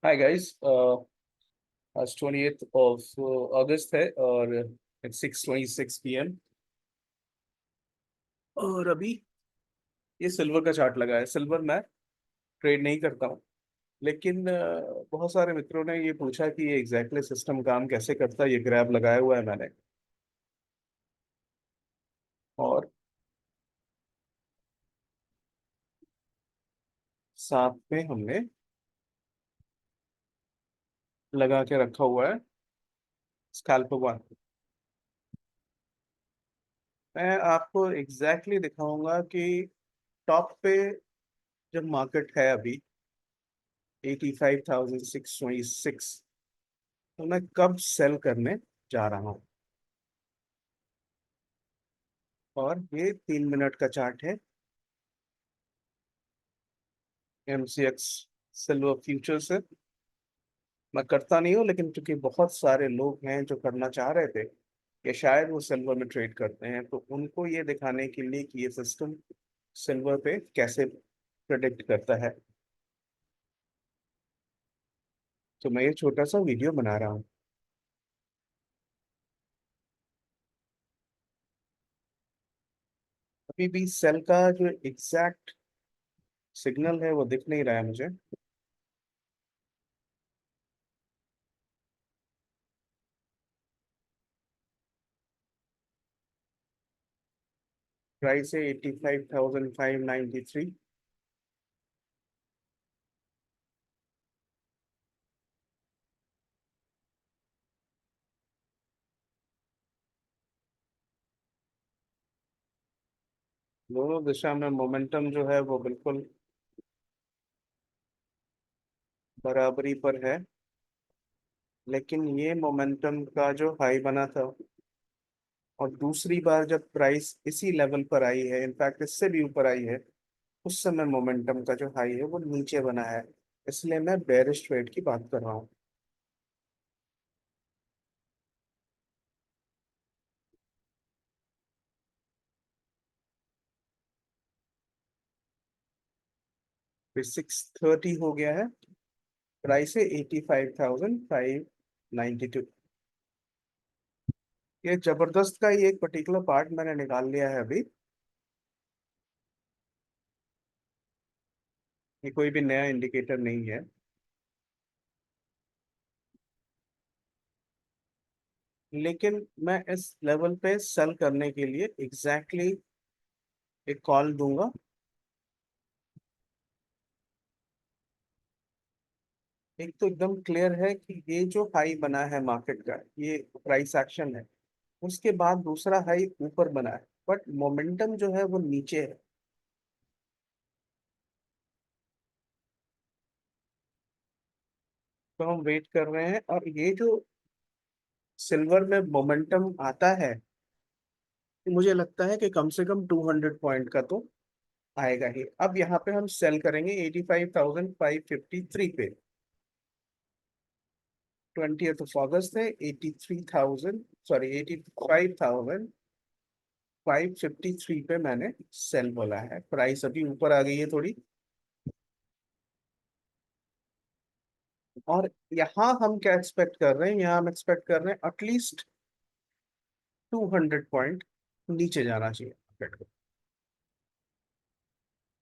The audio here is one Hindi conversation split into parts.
Hi guys. आज 28th ऑफ अगस्त है और इट्स 6:26 PM। और अभी ये सिल्वर का चार्ट लगा है। सिल्वर मैं ट्रेड नहीं करता हूँ, लेकिन बहुत सारे मित्रों ने ये पूछा कि ये एग्जैक्टली सिस्टम काम कैसे करता है। ये ग्रैब लगाया हुआ है मैंने, और साथ में हमने लगा के रखा हुआ है स्कैल्प वन। मैं आपको एग्जैक्टली दिखाऊंगा कि टॉप पे जब मार्केट है अभी 85,626, तो मैं कब सेल करने जा रहा हूँ। और ये 3 मिनट का चार्ट है MCX सिल्वर फ्यूचर से। मैं करता नहीं हूँ, लेकिन चूंकि बहुत सारे लोग हैं जो करना चाह रहे थे कि शायद वो सिल्वर में ट्रेड करते हैं, तो उनको ये दिखाने के लिए कि ये सिस्टम सिल्वर पे कैसे प्रेडिक्ट करता है, तो मैं ये छोटा सा वीडियो बना रहा हूँ। अभी भी सेल का जो एग्जैक्ट सिग्नल है वो दिख नहीं रहा है मुझे। प्राइस है 85,593। दोनों दिशा में मोमेंटम जो है वो बिल्कुल बराबरी पर है, लेकिन ये मोमेंटम का जो हाई बना था और दूसरी बार जब प्राइस इसी लेवल पर आई है, इनफैक्ट इससे भी ऊपर आई है, उस समय मोमेंटम का जो हाई है वो नीचे बना है। इसलिए मैं बेरिश ट्रेड की बात कर रहा हूँ। फिर 6:30 हो गया है। प्राइस है 85,592। ये जबरदस्त का ही एक पर्टिकुलर पार्ट मैंने निकाल लिया है अभी। ये कोई भी नया इंडिकेटर नहीं है, लेकिन मैं इस लेवल पे सेल करने के लिए एग्जैक्टली एक कॉल दूंगा। एक तो एकदम क्लियर है कि ये जो हाई बना है मार्केट का, ये प्राइस एक्शन है। उसके बाद दूसरा हाई ऊपर बना है, बट मोमेंटम जो है वो नीचे है। तो हम वेट कर रहे हैं, और ये जो सिल्वर में मोमेंटम आता है, मुझे लगता है कि कम से कम 200 पॉइंट का तो आएगा ही। अब यहाँ पे हम सेल करेंगे 85,553 पे। 20th of August है। 83,000, सॉरी 85,553 पे मैंने सेल बोला है। प्राइस अभी ऊपर आ गई है थोड़ी, और यहाँ हम क्या एक्सपेक्ट कर रहे हैं, यहाँ हम एक्सपेक्ट कर रहे हैं एटलीस्ट 200 पॉइंट नीचे जाना चाहिए मार्केट को।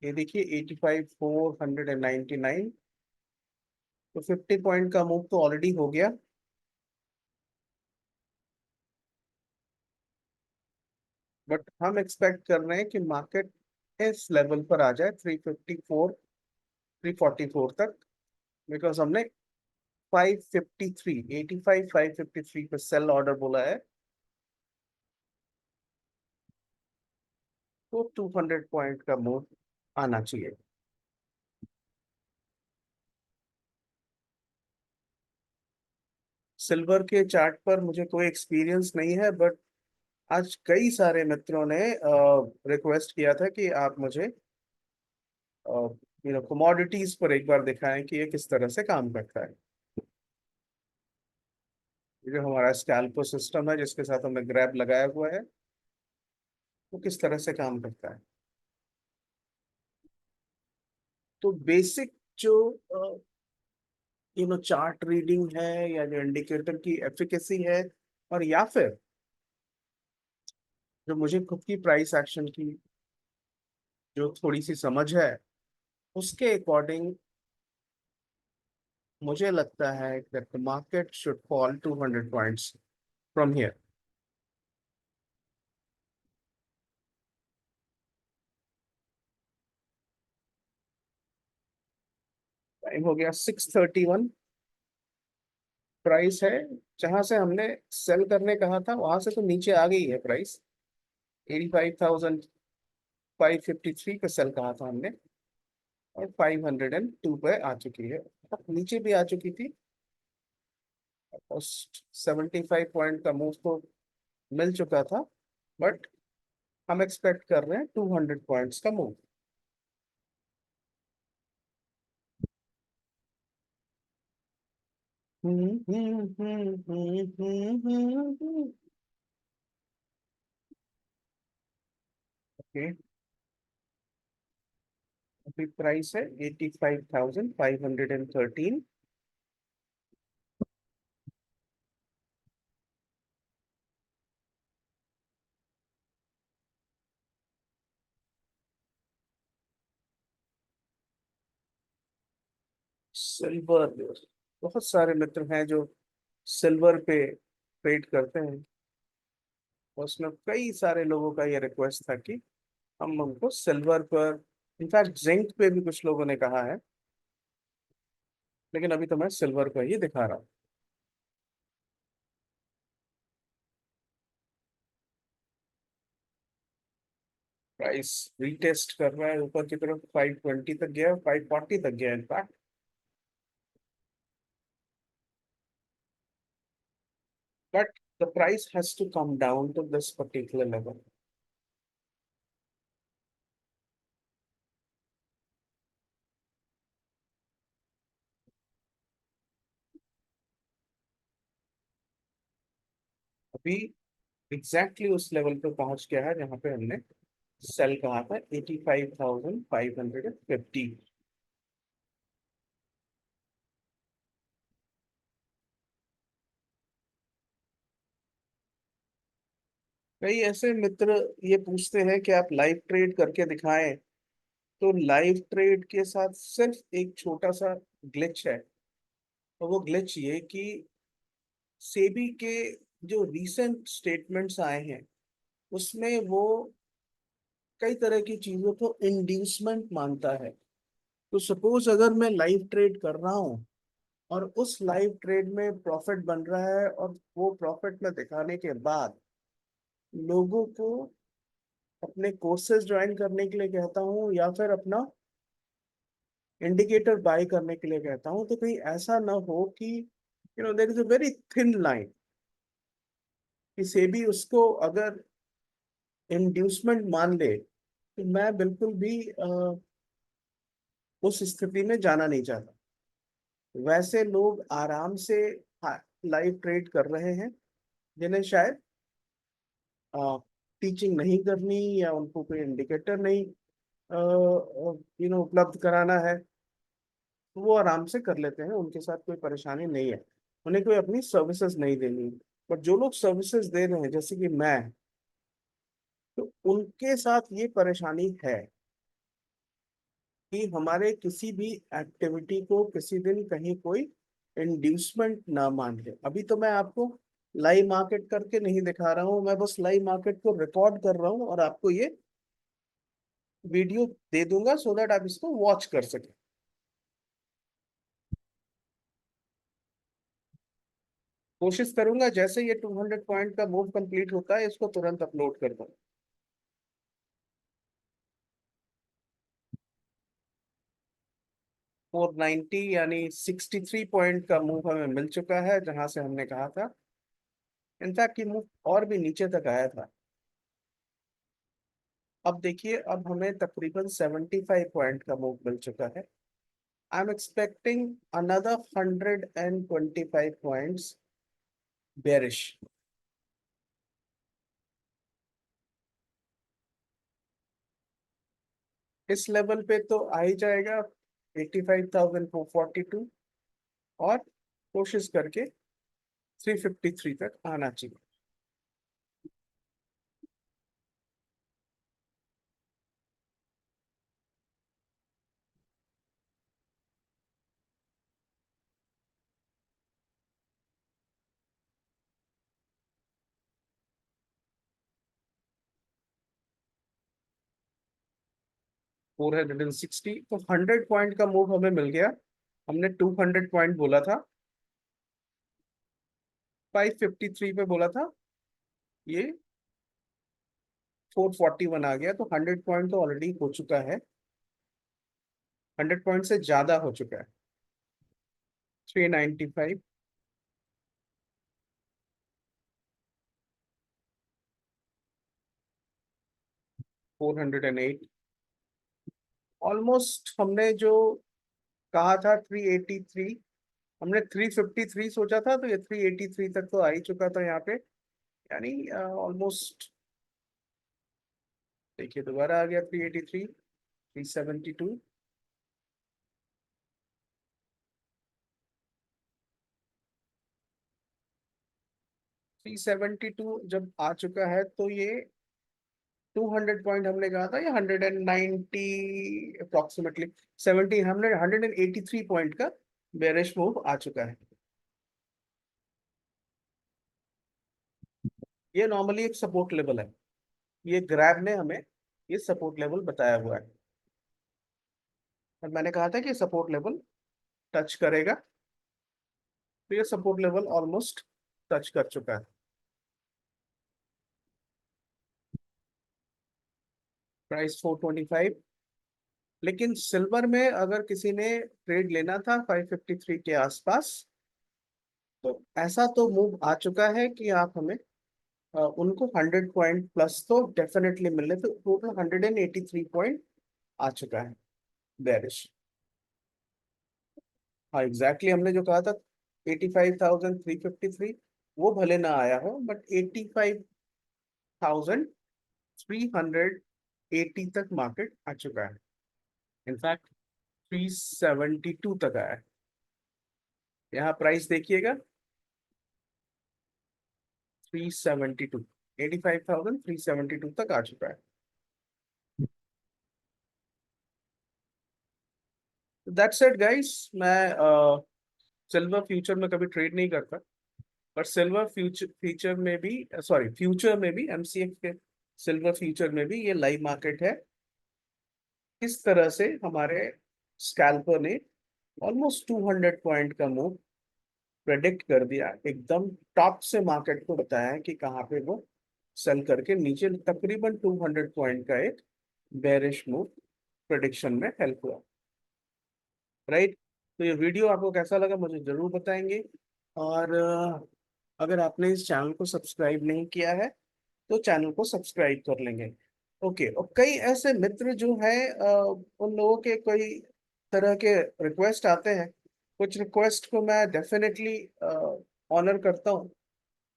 ये देखिए 85,499, तो 50 पॉइंट का मूव तो ऑलरेडी हो गया। बट हम एक्सपेक्ट कर रहे हैं कि मार्केट इस लेवल पर आ जाए 354, 344 तक। बिकॉज हमने 553, 85,553 पे सेल ऑर्डर बोला है, तो 200 पॉइंट का मूव आना चाहिए। सिल्वर के चार्ट पर मुझे कोई एक्सपीरियंस नहीं है, बट आज कई सारे मित्रों ने रिक्वेस्ट किया था कि आप मुझे कमोडिटीज पर एक बार दिखाएं कि ये किस तरह से काम करता है। ये जो हमारा स्कैल्पो सिस्टम है जिसके साथ हमने ग्रैब लगाया हुआ है, वो किस तरह से काम करता है। तो बेसिक जो चार्ट रीडिंग है, या जो इंडिकेटर की एफिकेसी है, और या फिर जो मुझे खुद की प्राइस एक्शन की जो थोड़ी सी समझ है, उसके अकॉर्डिंग मुझे लगता है that the market should fall 200 points from here. Time हो गया 6:31, प्राइस है जहां से हमने सेल करने कहा था, वहां से तो नीचे आ गई है प्राइस। 85,553 पे सेल कहा था हमने, और 502 पे आ चुकी है। अब नीचे भी आ चुकी थी, और 75 पॉइंट का मूव तो मिल चुका था, बट हम एक्सपेक्ट कर रहे हैं 200 पॉइंट्स का मूव। ओके, अभी प्राइस है 85,513। सिल्वर, बहुत सारे मित्र हैं जो सिल्वर पे ट्रेड करते हैं, और उसमें कई सारे लोगों का ये रिक्वेस्ट था कि हम उनको सिल्वर पर, इनफैक्ट जिंक पे भी कुछ लोगों ने कहा है, लेकिन अभी तो मैं सिल्वर पर ही दिखा रहा हूँ। प्राइस रीटेस्ट कर रहा है ऊपर की तरफ, 520 तक गया, 540 तक गया in fact, but the price has to come down to this particular level. अभी एग्जैक्टली उस लेवल पे पहुंच गया है जहां पे हमने सेल कहा था, 85,550। कई ऐसे मित्र ये पूछते हैं कि आप लाइव ट्रेड करके दिखाएं, तो लाइव ट्रेड के साथ सिर्फ एक छोटा सा ग्लिच है, और वो ग्लिच ये कि सेबी के जो रीसेंट स्टेटमेंट्स आए हैं, उसमें वो कई तरह की चीजों को इंड्यूसमेंट मानता है। तो सपोज अगर मैं लाइव ट्रेड कर रहा हूँ, और उस लाइव ट्रेड में प्रॉफिट बन रहा है, और वो प्रॉफिट में दिखाने के बाद लोगों को अपने कोर्सेज ज्वाइन करने के लिए कहता हूँ, या फिर अपना इंडिकेटर बाय करने के लिए कहता हूँ, तो कहीं ऐसा ना हो कि there is a very thin line, कि सेबी उसको अगर इंड्यूसमेंट मान ले, तो मैं बिल्कुल भी उस स्थिति में जाना नहीं चाहता। वैसे लोग आराम से लाइव ट्रेड कर रहे हैं, जिन्हें शायद टीचिंग नहीं करनी, या उनको कोई इंडिकेटर नहीं उपलब्ध कराना है, तो वो आराम से कर लेते हैं, उनके साथ कोई परेशानी नहीं है, उन्हें कोई अपनी सर्विसेज नहीं देनी। बट जो लोग सर्विसेज दे रहे हैं, जैसे कि मैं, तो उनके साथ ये परेशानी है कि हमारे किसी भी एक्टिविटी को किसी दिन कहीं कोई इंड्यूसमेंट ना मान ले। अभी तो मैं आपको लाइव मार्केट करके नहीं दिखा रहा हूँ, मैं बस लाइव मार्केट को रिकॉर्ड कर रहा हूँ, और आपको ये वीडियो दे दूंगा सो दैट आप इसको वॉच कर सकें। कोशिश करूंगा जैसे ये 200 पॉइंट का मूव कंप्लीट होता है, इसको तुरंत अपलोड कर दूं। 490 यानी 63 पॉइंट का मूव हमें मिल चुका है, जहां से हमने कहा था। इनफैक्ट ये मूव और भी नीचे तक आया था। अब देखिए, अब हमें तकरीबन 75 पॉइंट का मूव मिल चुका है। I am expecting another 125 points bearish. इस लेवल पे तो आ ही जाएगा 85,442। और कोशिश करके 353 तक आना चाहिए। 460, तो 100 पॉइंट का मूव हमें मिल गया। हमने 200 पॉइंट बोला था, 553 पे बोला था, ये 441 आ गया, तो 100 पॉइंट तो ऑलरेडी हो चुका है, 100 पॉइंट से ज्यादा हो चुका है। 395, 408, ऑलमोस्ट हमने जो कहा था 383, हमने 353 सोचा था, तो ये 383 तक तो आ ही चुका था यहाँ पे, यानी ऑलमोस्ट। देखिए दोबारा आ गया 383, 372, 372 जब आ चुका है, तो ये 200 पॉइंट हमने कहा था, या 190 अप्रोक्सीमेटली, 17 हमने 183 पॉइंट का बेरिश मूव आ चुका है। ये नॉर्मली एक सपोर्ट लेवल है, ये ग्रैब ने हमें ये सपोर्ट लेवल बताया हुआ है, और मैंने कहा था कि सपोर्ट लेवल टच करेगा, तो ये सपोर्ट लेवल ऑलमोस्ट टच कर चुका है। प्राइस 425, लेकिन सिल्वर में अगर किसी ने ट्रेड लेना था 553 के आसपास, तो ऐसा तो मूव आ चुका है कि आप हमें उनको 100 पॉइंट प्लस तो डेफिनेटली मिलने, तो टोटल 183 पॉइंट आ चुका है बेरिश। हाँ एग्जैक्टली, हमने जो कहा था 85,353, वो भले ना आया हो, बट 85,380 तक मार्केट आ चुका है। इनफैक्ट 372 तक आया है। यहाँ प्राइस देखिएगा, 372, 85,372 तक आ चुका है। That's it guys. मैं सिल्वर फ्यूचर में कभी ट्रेड नहीं करता, पर सिल्वर फ्यूचर फ्यूचर में भी, सॉरी फ्यूचर में भी, एमसीएक्स के सिल्वर फ्यूचर में भी ये लाइव मार्केट है। किस तरह से हमारे स्कैल्पर ने ऑलमोस्ट 200 पॉइंट का मूव प्रेडिक्ट कर दिया, एकदम टॉप से मार्केट को बताया है कि कहाँ पे वो सेल करके नीचे तकरीबन 200 पॉइंट का एक बेरिश मूव प्रेडिक्शन में हेल्प हुआ। राइट। तो ये वीडियो आपको कैसा लगा मुझे जरूर बताएंगे, और अगर आपने इस चैनल को सब्सक्राइब नहीं किया है, तो चैनल को सब्सक्राइब कर लेंगे। ओके, और कई ऐसे मित्र जो हैं, उन लोगों के कोई तरह के रिक्वेस्ट आते हैं, कुछ रिक्वेस्ट को मैं डेफिनेटली ऑनर करता हूँ।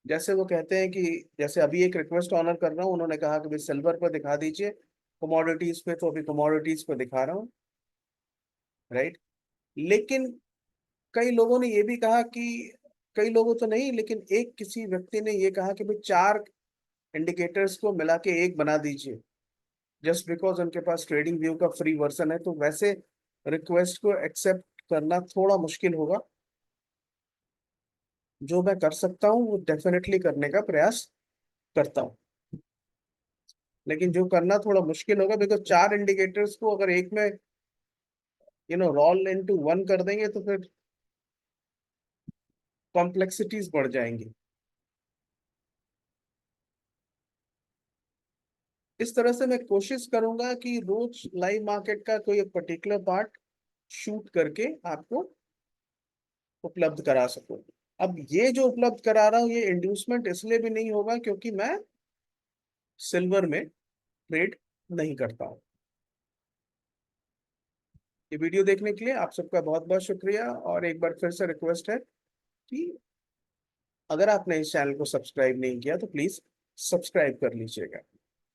जैसे वो कहते हैं कि, जैसे अभी एक रिक्वेस्ट ऑनर कर रहा हूँ, उन्होंने कहा कि भाई सिल्वर पर दिखा दीजिए, कमोडिटीज पे, तो अभी कमोडिटीज पर दिखा रहा हूँ। राइट। लेकिन कई लोगों ने ये भी कहा कि, कई लोगों तो नहीं, लेकिन एक किसी व्यक्ति ने ये कहा कि भाई चार इंडिकेटर्स को मिला के एक बना दीजिए, जस्ट बिकॉज उनके पास ट्रेडिंग व्यू का फ्री वर्जन है। तो वैसे रिक्वेस्ट को एक्सेप्ट करना थोड़ा मुश्किल होगा। जो मैं कर सकता हूँ वो डेफिनेटली करने का प्रयास करता हूँ, लेकिन जो करना थोड़ा मुश्किल होगा, बिकॉज चार इंडिकेटर्स को अगर एक में रोल इनटू वन कर देंगे, तो फिर कॉम्प्लेक्सिटीज बढ़ जाएंगी। इस तरह से मैं कोशिश करूंगा कि रोज लाइव मार्केट का कोई एक पर्टिकुलर पार्ट शूट करके आपको उपलब्ध करा सकूं। अब ये जो उपलब्ध करा रहा हूँ, ये इंड्यूसमेंट इसलिए भी नहीं होगा क्योंकि मैं सिल्वर में ट्रेड नहीं करता हूँ। ये वीडियो देखने के लिए आप सबका बहुत बहुत शुक्रिया, और एक बार फिर से रिक्वेस्ट है कि अगर आपने इस चैनल को सब्सक्राइब नहीं किया, तो प्लीज सब्सक्राइब कर लीजिएगा।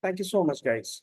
Thank you so much guys.